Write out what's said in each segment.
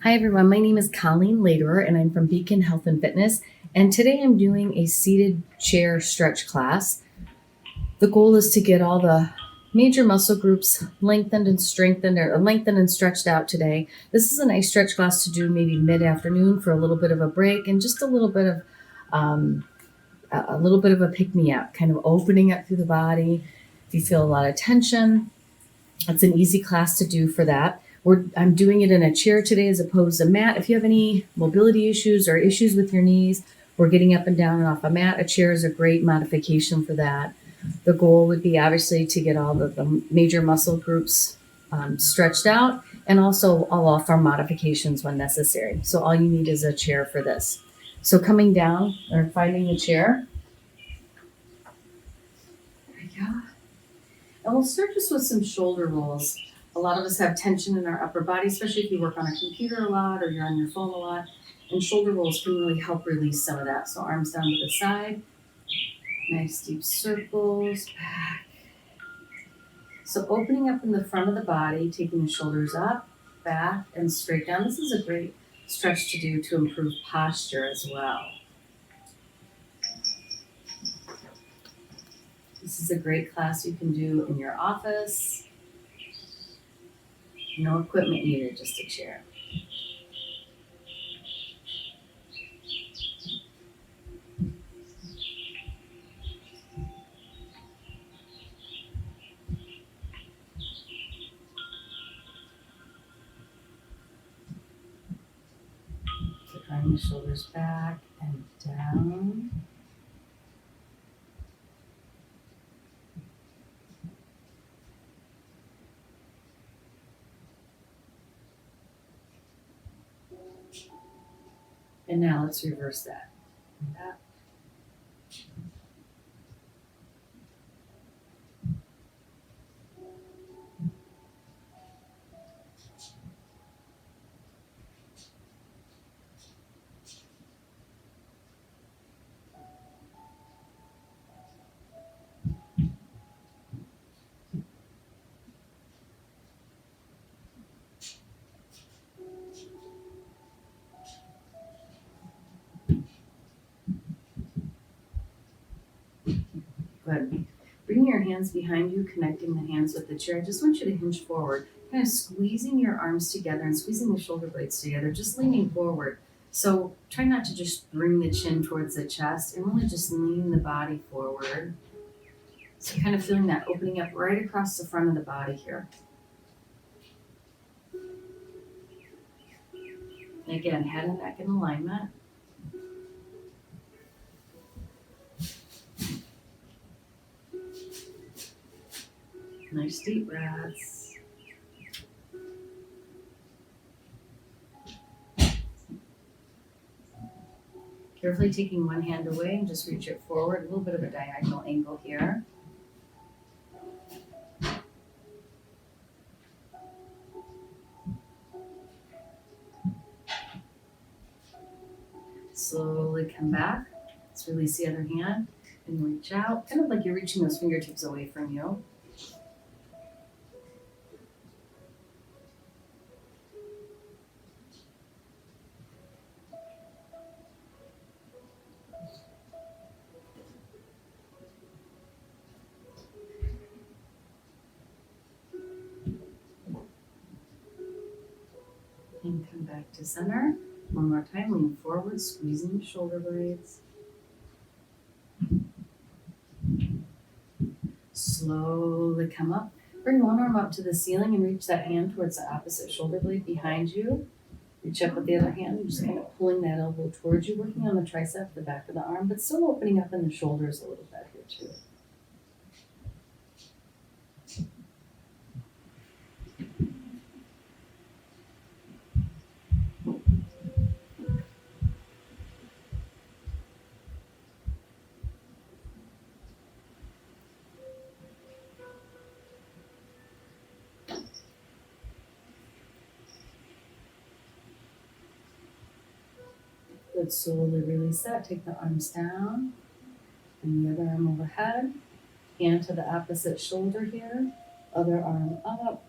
Hi everyone, my name is Colleen Laderer and I'm from Beacon Health and Fitness. And today I'm doing a seated chair stretch class. The goal is to get all the major muscle groups lengthened and strengthened or lengthened and stretched out today. This is a nice stretch class to do maybe mid-afternoon for a little bit of a break and just a little bit of a pick-me-up, kind of opening up through the body. If you feel a lot of tension, it's an easy class to do for that. I'm doing it in a chair today as opposed to mat. If you have any mobility issues or issues with your knees or getting up and down and off a mat, a chair is a great modification for that. The goal would be obviously to get all the major muscle groups stretched out and also all off our modifications when necessary. So all you need is a chair for this. So coming down or finding a chair. There we go. And we'll start just with some shoulder rolls. A lot of us have tension in our upper body, especially if you work on a computer a lot or you're on your phone a lot. And shoulder rolls can really help release some of that. So arms down to the side. Nice deep circles, back. So opening up in the front of the body, taking the shoulders up, back, and straight down. This is a great stretch to do to improve posture as well. This is a great class you can do in your office. No equipment needed, just a chair. So drawing the shoulders back and down. And now let's reverse that. Back. Good. Bring your hands behind you, connecting the hands with the chair. I just want you to hinge forward, kind of squeezing your arms together and squeezing the shoulder blades together, just leaning forward. So try not to just bring the chin towards the chest and really just lean the body forward. So kind of feeling that opening up right across the front of the body here. And again, head and neck in alignment. Nice deep breaths. Carefully taking one hand away and just reach it forward. A little bit of a diagonal angle here. Slowly come back. Let's release the other hand and reach out, kind of like you're reaching those fingertips away from you. And come back to center. One more time, lean forward, squeezing the shoulder blades. Slowly come up. Bring one arm up to the ceiling and reach that hand towards the opposite shoulder blade behind you. Reach up with the other hand, just kind of pulling that elbow towards you, working on the tricep, the back of the arm, but still opening up in the shoulders a little bit here too. Good, slowly release that. Take the arms down and the other arm overhead. Hand to the opposite shoulder here. Other arm up.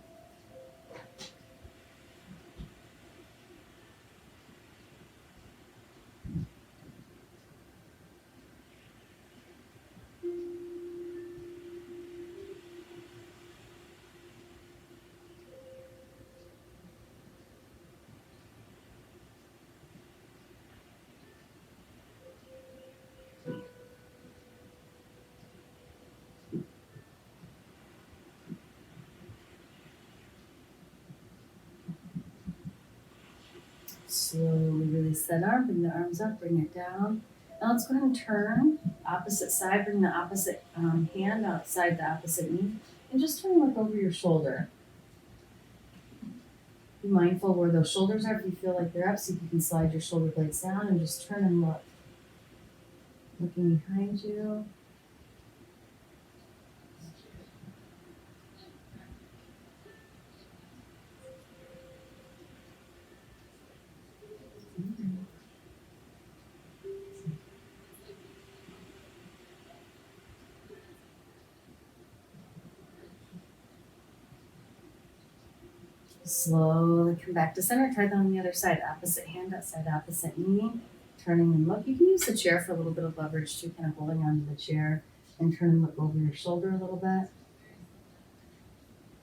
Slowly release that arm, bring the arms up, bring it down. Now let's go ahead and turn opposite side, bring the opposite hand outside the opposite knee, and just turn and look over your shoulder. Be mindful where those shoulders are. If you feel like they're up, see if you can slide your shoulder blades down and just turn and look. Looking behind you. Slowly come back to center. Try that on the other side. Opposite hand outside opposite knee. Turning and look. You can use the chair for a little bit of leverage too, kind of holding onto the chair and turn and look over your shoulder a little bit.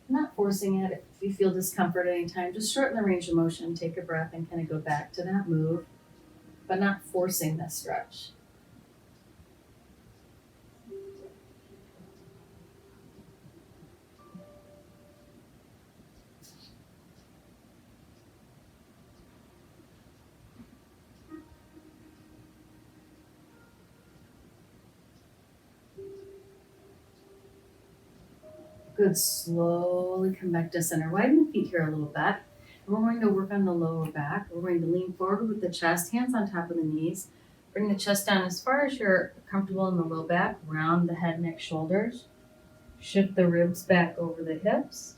Not forcing it. If you feel discomfort at any time, just shorten the range of motion, take a breath, and kind of go back to that move, but not forcing the stretch. Good. Slowly come back to center. Widen the feet here a little bit. And we're going to work on the lower back. We're going to lean forward with the chest, hands on top of the knees. Bring the chest down as far as you're comfortable in the low back. Round the head, neck, shoulders. Shift the ribs back over the hips.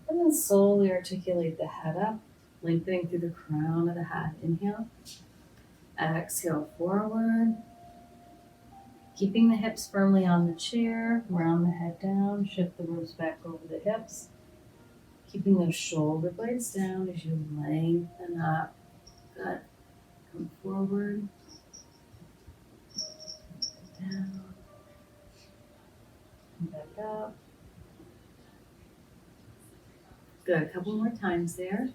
And then slowly articulate the head up, lengthening through the crown of the head. Inhale. Exhale forward. Keeping the hips firmly on the chair, round the head down, shift the ribs back over the hips. Keeping those shoulder blades down as you lengthen up. Good. Come forward. Down. Come back up. Good. A couple more times there.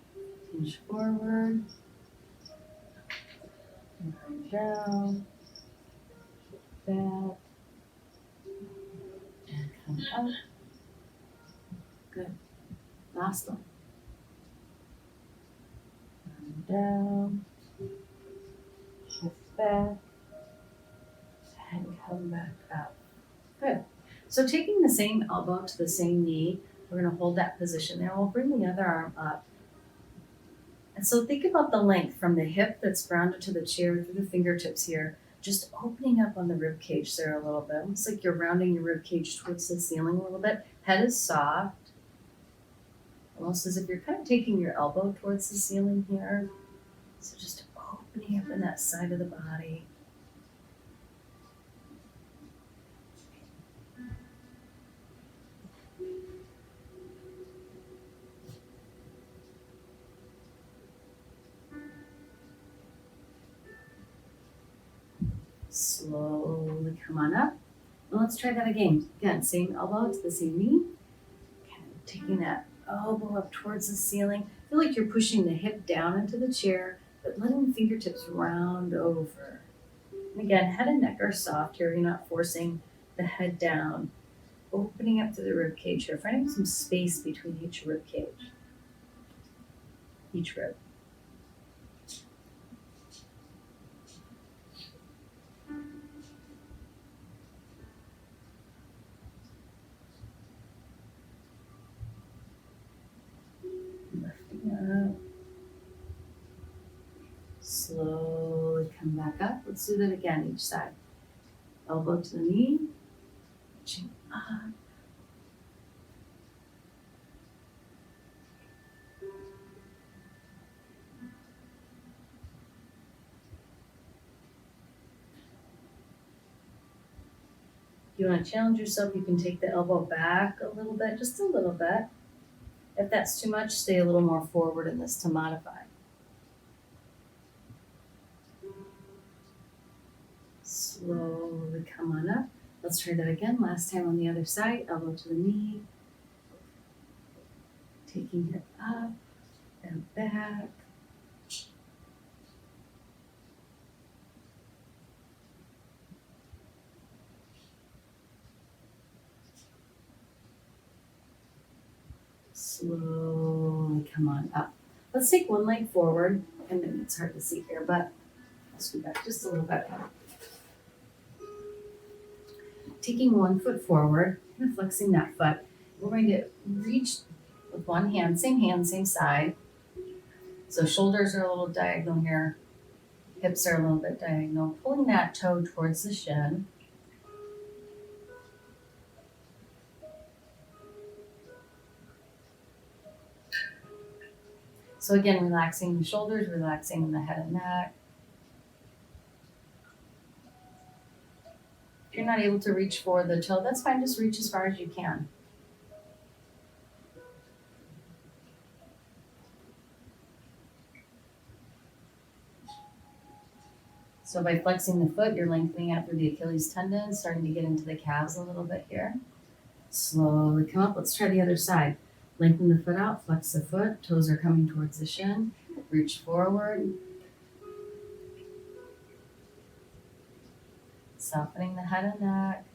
Hinge forward. And come down. Back and come up. Good. Last one. Come down. Shift back and come back up. Good. So taking the same elbow to the same knee, we're going to hold that position there. We'll bring the other arm up. And so think about the length from the hip that's grounded to the chair through the fingertips here. Just opening up on the rib cage there a little bit. Almost like you're rounding your rib cage towards the ceiling a little bit. Head is soft. Almost as if you're kind of taking your elbow towards the ceiling here. So just opening up in that side of the body. Slowly come on up. And let's try that again. Again, same elbow to the same knee. Kind of taking that elbow up towards the ceiling. Feel like you're pushing the hip down into the chair, but letting the fingertips round over. And again, head and neck are soft here. You're not forcing the head down. Opening up to the rib cage here, finding some space between each rib cage. Each rib. Slowly come back up. Let's do that again, each side. Elbow to the knee, reaching up. If you want to challenge yourself, you can take the elbow back a little bit, just a little bit. If that's too much, stay a little more forward in this to modify. Slowly come on up. Let's try that again. Last time on the other side, elbow to the knee. Taking it up and back. Slowly come on up. Let's take one leg forward. And maybe it's hard to see here, but I'll scoot back just a little bit. Taking one foot forward, kind of flexing that foot. We're going to reach with one hand, same side. So shoulders are a little diagonal here, hips are a little bit diagonal, pulling that toe towards the shin. So again, relaxing the shoulders, relaxing the head and neck. If you're not able to reach for the toe, that's fine, just reach as far as you can. So by flexing the foot, you're lengthening out through the Achilles tendon, starting to get into the calves a little bit here. Slowly come up. Let's try the other side. Lengthen the foot out, flex the foot, toes are coming towards the shin. Reach forward. Softening the head and neck.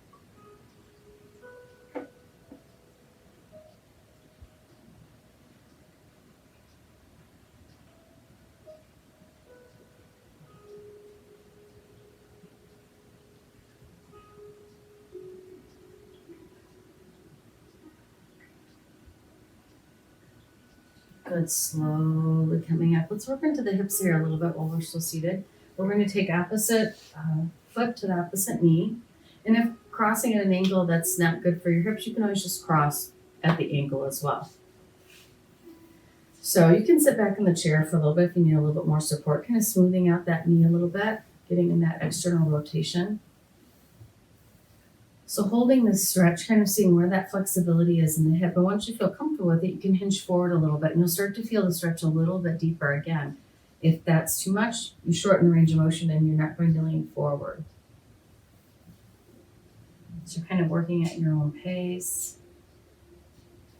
Good, slowly coming up. Let's work into the hips here a little bit while we're still seated. We're going to take opposite foot to the opposite knee. And if crossing at an angle that's not good for your hips, you can always just cross at the ankle as well. So you can sit back in the chair for a little bit if you need a little bit more support, kind of smoothing out that knee a little bit, getting in that external rotation. So holding this stretch, kind of seeing where that flexibility is in the hip. And once you feel comfortable with it, you can hinge forward a little bit and you'll start to feel the stretch a little bit deeper again. If that's too much, you shorten the range of motion and you're not going to lean forward. So you're kind of working at your own pace.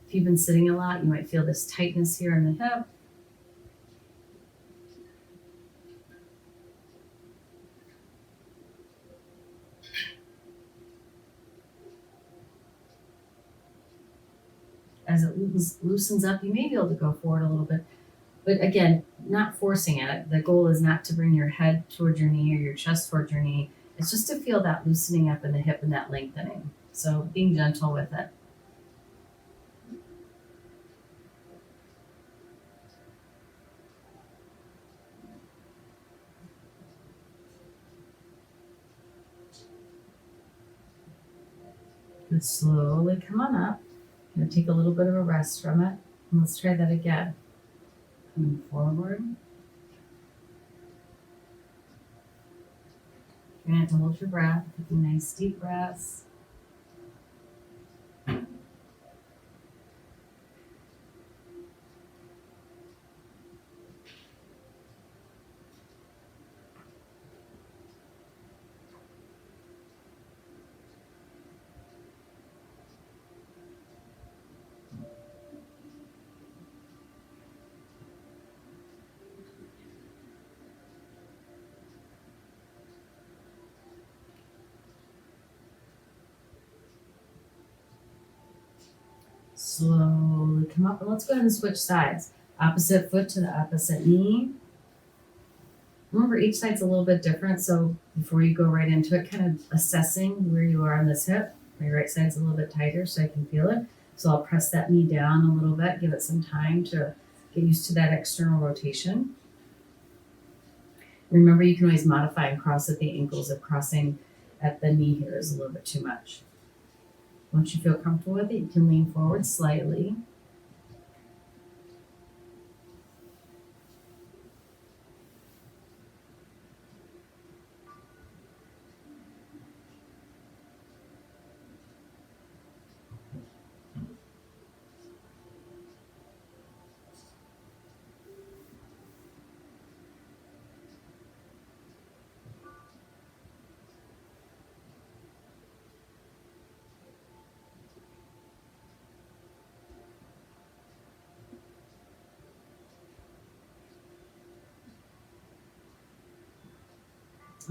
If you've been sitting a lot, you might feel this tightness here in the hip. As it loosens up, you may be able to go forward a little bit. But again, not forcing it. The goal is not to bring your head towards your knee or your chest towards your knee. It's just to feel that loosening up in the hip and that lengthening. So being gentle with it. And slowly come on up. Gonna take a little bit of a rest from it. And let's try that again. Coming forward. You're gonna have to hold your breath, taking nice deep breaths. Slowly come up and let's go ahead and switch sides. Opposite foot to the opposite knee. Remember, each side's a little bit different, so before you go right into it, kind of assessing where you are on this hip. My right side's a little bit tighter so I can feel it. So I'll press that knee down a little bit, give it some time to get used to that external rotation. Remember, you can always modify and cross at the ankles if crossing at the knee here is a little bit too much. Once you feel comfortable with it, you can lean forward slightly.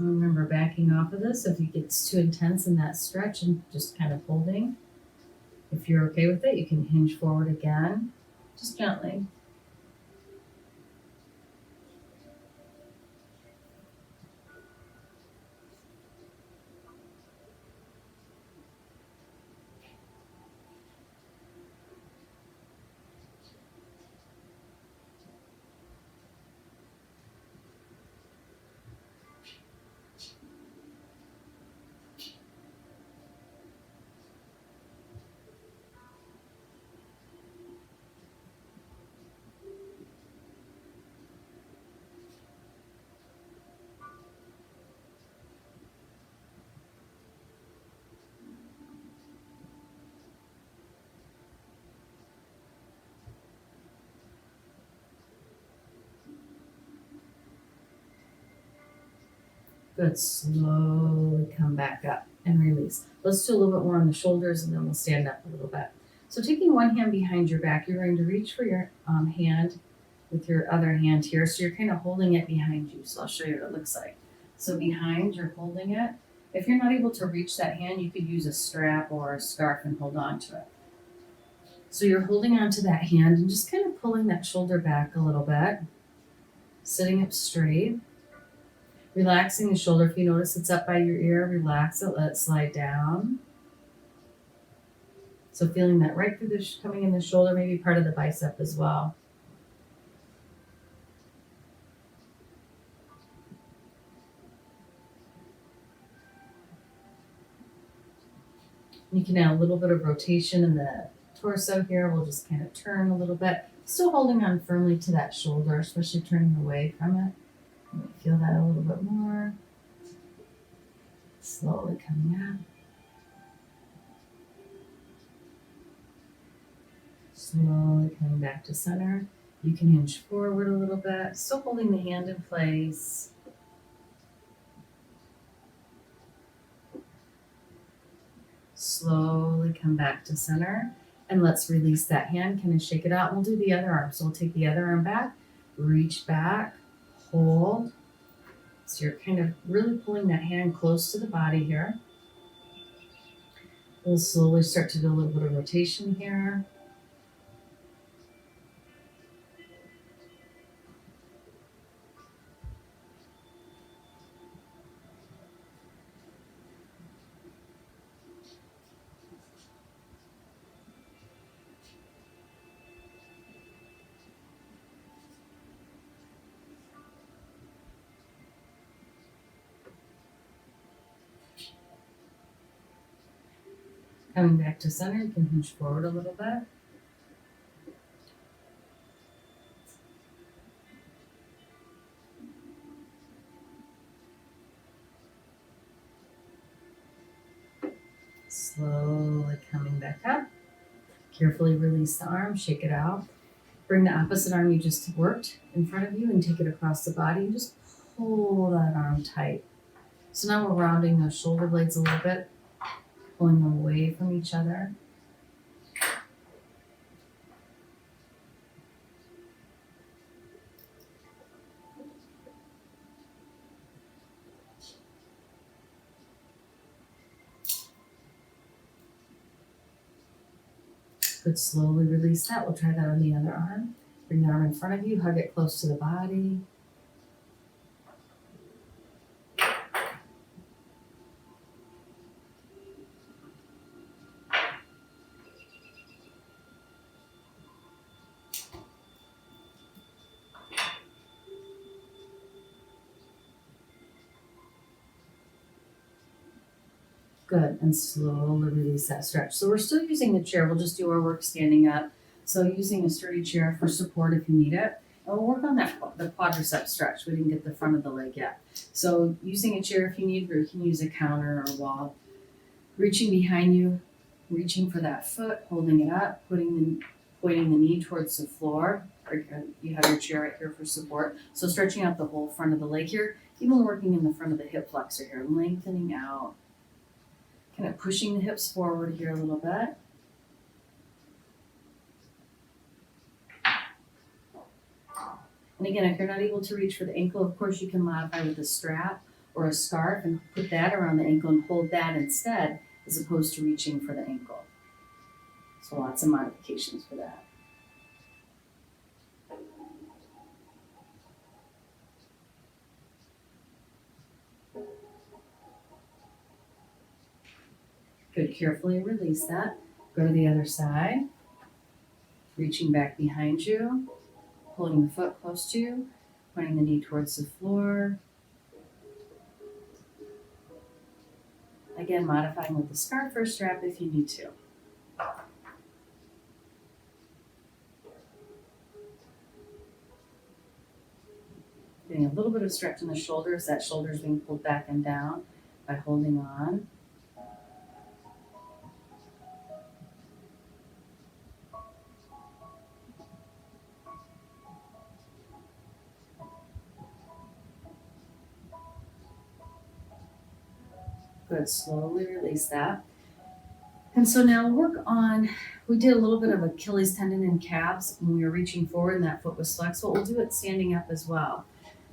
Remember backing off of this if it gets too intense in that stretch and just kind of holding. If you're okay with it, you can hinge forward again, just gently. Good. Slowly come back up and release. Let's do a little bit more on the shoulders and then we'll stand up a little bit. So taking one hand behind your back, you're going to reach for your hand with your other hand here. So you're kind of holding it behind you. So I'll show you what it looks like. So behind, you're holding it. If you're not able to reach that hand, you could use a strap or a scarf and hold on to it. So you're holding onto that hand and just kind of pulling that shoulder back a little bit, sitting up straight, relaxing the shoulder. If you notice it's up by your ear, relax it, let it slide down. So feeling that right through the coming in the shoulder, maybe part of the bicep as well. You can add a little bit of rotation in the torso here. We'll just kind of turn a little bit. Still holding on firmly to that shoulder, especially turning away from it. Feel that a little bit more. Slowly coming up. Slowly coming back to center. You can hinge forward a little bit, still holding the hand in place. Slowly come back to center. And let's release that hand. Kind of shake it out. We'll do the other arm. So we'll take the other arm back, reach back, hold. So you're kind of really pulling that hand close to the body here. We'll slowly start to do a little bit of rotation here. Coming back to center, you can hinge forward a little bit. Slowly coming back up. Carefully release the arm, shake it out. Bring the opposite arm you just worked in front of you and take it across the body and just pull that arm tight. So now we're rounding those shoulder blades a little bit, pulling them away from each other. Good, slowly release that. We'll try that on the other arm. Bring the arm in front of you, hug it close to the body. Good, and slowly release that stretch. So we're still using the chair. We'll just do our work standing up. So using a sturdy chair for support if you need it. And we'll work on that the quadricep stretch. We didn't get the front of the leg yet. So using a chair if you need, or you can use a counter or a wall. Reaching behind you, reaching for that foot, holding it up, pointing the knee towards the floor. Or you have your chair right here for support. So stretching out the whole front of the leg here, even working in the front of the hip flexor here, lengthening out. Kind of pushing the hips forward here a little bit. And again, if you're not able to reach for the ankle, of course you can modify with a strap or a scarf and put that around the ankle and hold that instead, as opposed to reaching for the ankle. So lots of modifications for that. Good, carefully release that. Go to the other side. Reaching back behind you, pulling the foot close to you, pointing the knee towards the floor. Again, modifying with a scarf or strap if you need to. Getting a little bit of stretch in the shoulders. That shoulder is being pulled back and down by holding on. Good, slowly release that. And so now work on, we did a little bit of Achilles tendon and calves when we were reaching forward and that foot was flexible. We'll do it standing up as well.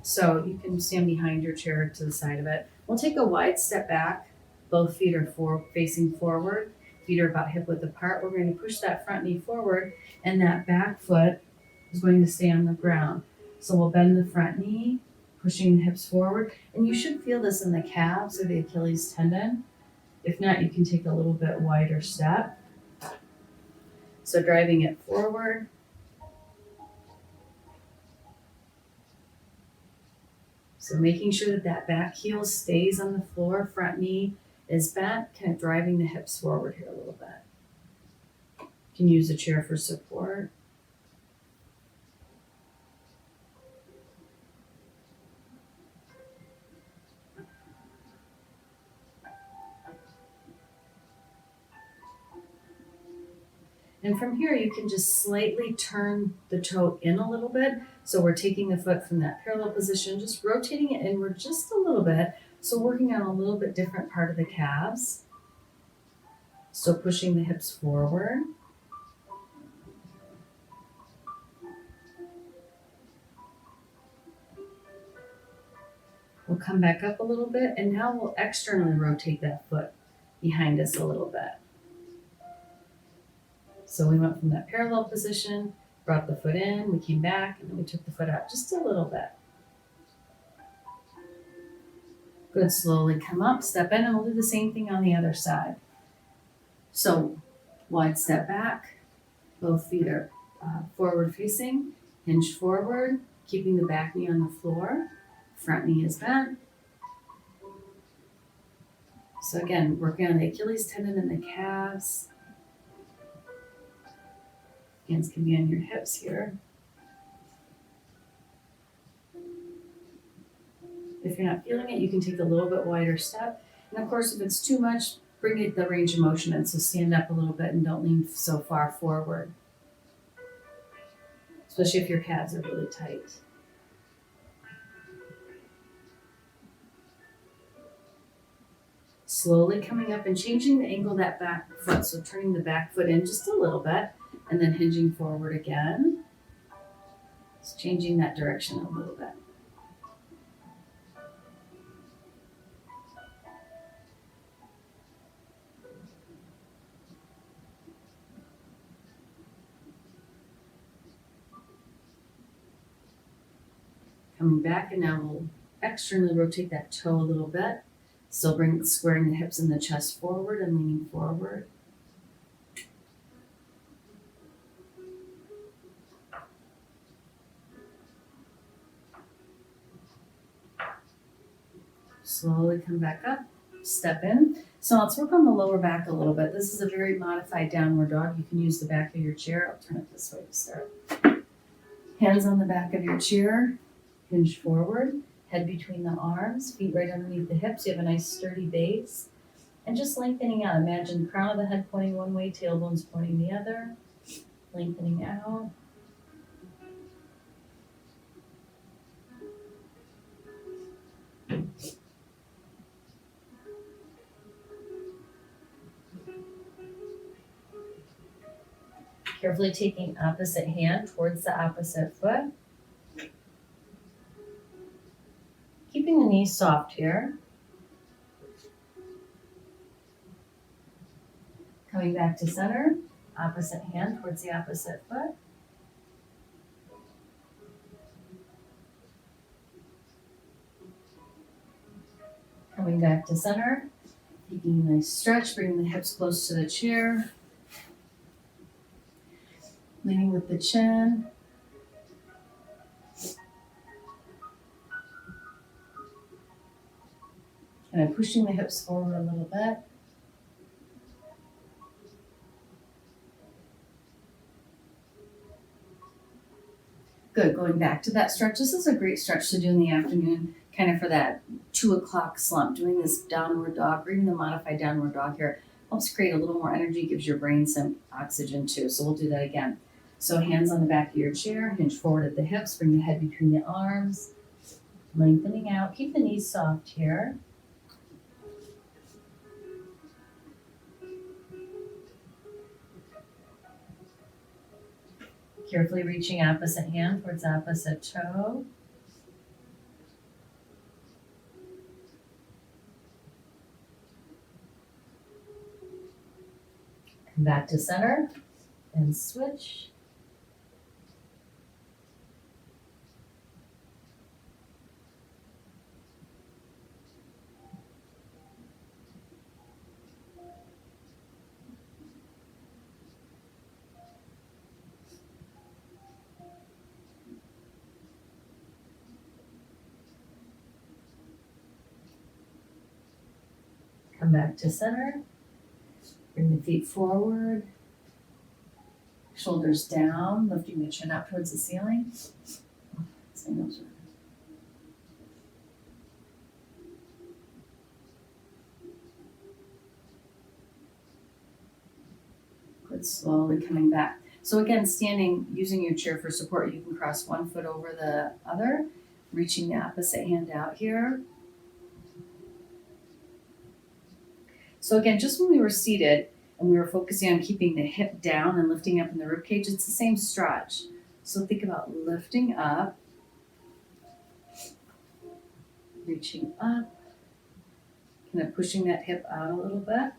So you can stand behind your chair to the side of it. We'll take a wide step back. Both feet are facing forward. Feet are about hip width apart. We're going to push that front knee forward and that back foot is going to stay on the ground. So we'll bend the front knee, pushing the hips forward. And you should feel this in the calves or the Achilles tendon. If not, you can take a little bit wider step. So driving it forward. So making sure that that back heel stays on the floor, front knee is bent, kind of driving the hips forward here a little bit. You can use a chair for support. And from here, you can just slightly turn the toe in a little bit. So we're taking the foot from that parallel position, just rotating it inward just a little bit. So working on a little bit different part of the calves. So pushing the hips forward. We'll come back up a little bit, and now we'll externally rotate that foot behind us a little bit. So we went from that parallel position, brought the foot in, we came back, and then we took the foot out just a little bit. Good, slowly come up, step in, and we'll do the same thing on the other side. So wide step back, both feet are forward facing, hinge forward, keeping the back knee on the floor, front knee is bent. So again, working on the Achilles tendon and the calves. Hands can be on your hips here. If you're not feeling it, you can take a little bit wider step. And of course, if it's too much, bring it the range of motion in. So stand up a little bit and don't lean so far forward, especially if your calves are really tight. Slowly coming up and changing the angle of that back foot. So turning the back foot in just a little bit and then hinging forward again. Just changing that direction a little bit. Coming back, and now we'll externally rotate that toe a little bit. Still squaring the hips and the chest forward and leaning forward. Slowly come back up, step in. So let's work on the lower back a little bit. This is a very modified downward dog. You can use the back of your chair. I'll turn it this way to start. Hands on the back of your chair, hinge forward, head between the arms, feet right underneath the hips. You have a nice sturdy base. And just lengthening out. Imagine the crown of the head pointing one way, tailbone's pointing the other. Lengthening out. Carefully taking opposite hand towards the opposite foot. Keeping the knees soft here. Coming back to center, opposite hand towards the opposite foot. Coming back to center, taking a nice stretch, bringing the hips close to the chair. Leaning with the chin. And I'm pushing the hips forward a little bit. Good, going back to that stretch. This is a great stretch to do in the afternoon, kind of for that 2 o'clock slump. Doing this downward dog, or even the modified downward dog here, helps create a little more energy, gives your brain some oxygen too. So we'll do that again. So hands on the back of your chair, hinge forward at the hips, bring the head between the arms, lengthening out. Keep the knees soft here. Carefully reaching opposite hand towards opposite toe. Come back to center and switch. Come back to center. Bring the feet forward. Shoulders down, lifting the chin up towards the ceiling. Good, slowly coming back. So again, standing, using your chair for support, you can cross one foot over the other, reaching the opposite hand out here. So again, just when we were seated and we were focusing on keeping the hip down and lifting up in the ribcage, it's the same stretch. So think about lifting up, reaching up, kind of pushing that hip out a little bit.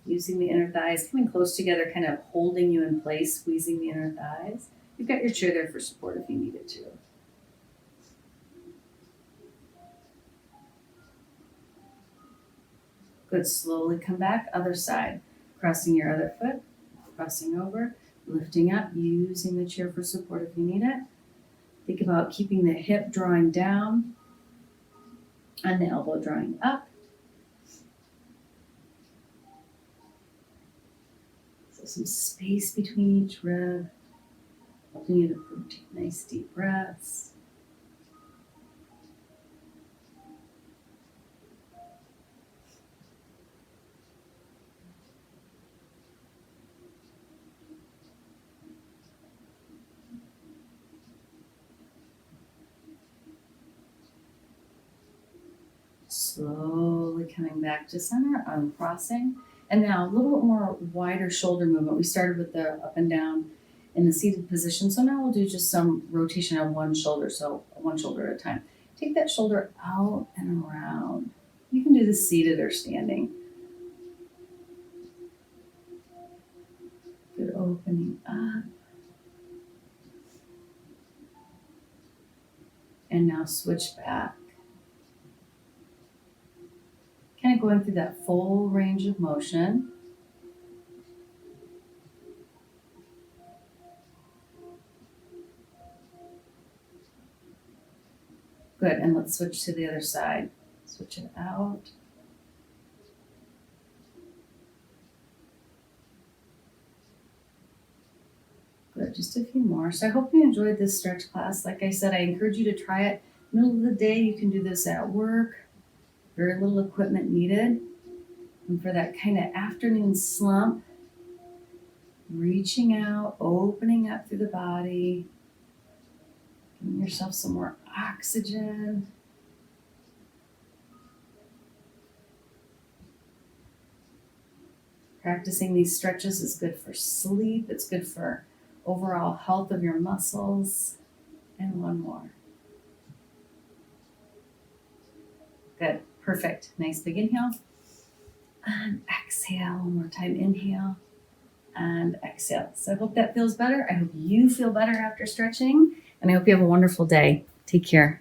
Using the inner thighs, coming close together, kind of holding you in place, squeezing the inner thighs. You've got your chair there for support if you need it to. Good, slowly come back, other side. Crossing your other foot, crossing over, lifting up, using the chair for support if you need it. Think about keeping the hip drawing down and the elbow drawing up. So some space between each rib, helping you to take nice deep breaths. Slowly coming back to center, uncrossing. And now a little bit more wider shoulder movement. We started with the up and down in the seated position. So now we'll do just some rotation on one shoulder. So one shoulder at a time. Take that shoulder out and around. You can do this seated or standing. Good, opening up. And now switch back. Kind of going through that full range of motion. Good, and let's switch to the other side. Switch it out. Good, just a few more. So I hope you enjoyed this stretch class. Like I said, I encourage you to try it. Middle of the day, you can do this at work. Very little equipment needed. And for that kind of afternoon slump, reaching out, opening up through the body, giving yourself some more oxygen. Practicing these stretches is good for sleep. It's good for overall health of your muscles. And one more. Good. Perfect. Nice big inhale. And exhale. One more time. Inhale and exhale. So I hope that feels better. I hope you feel better after stretching. And I hope you have a wonderful day. Take care.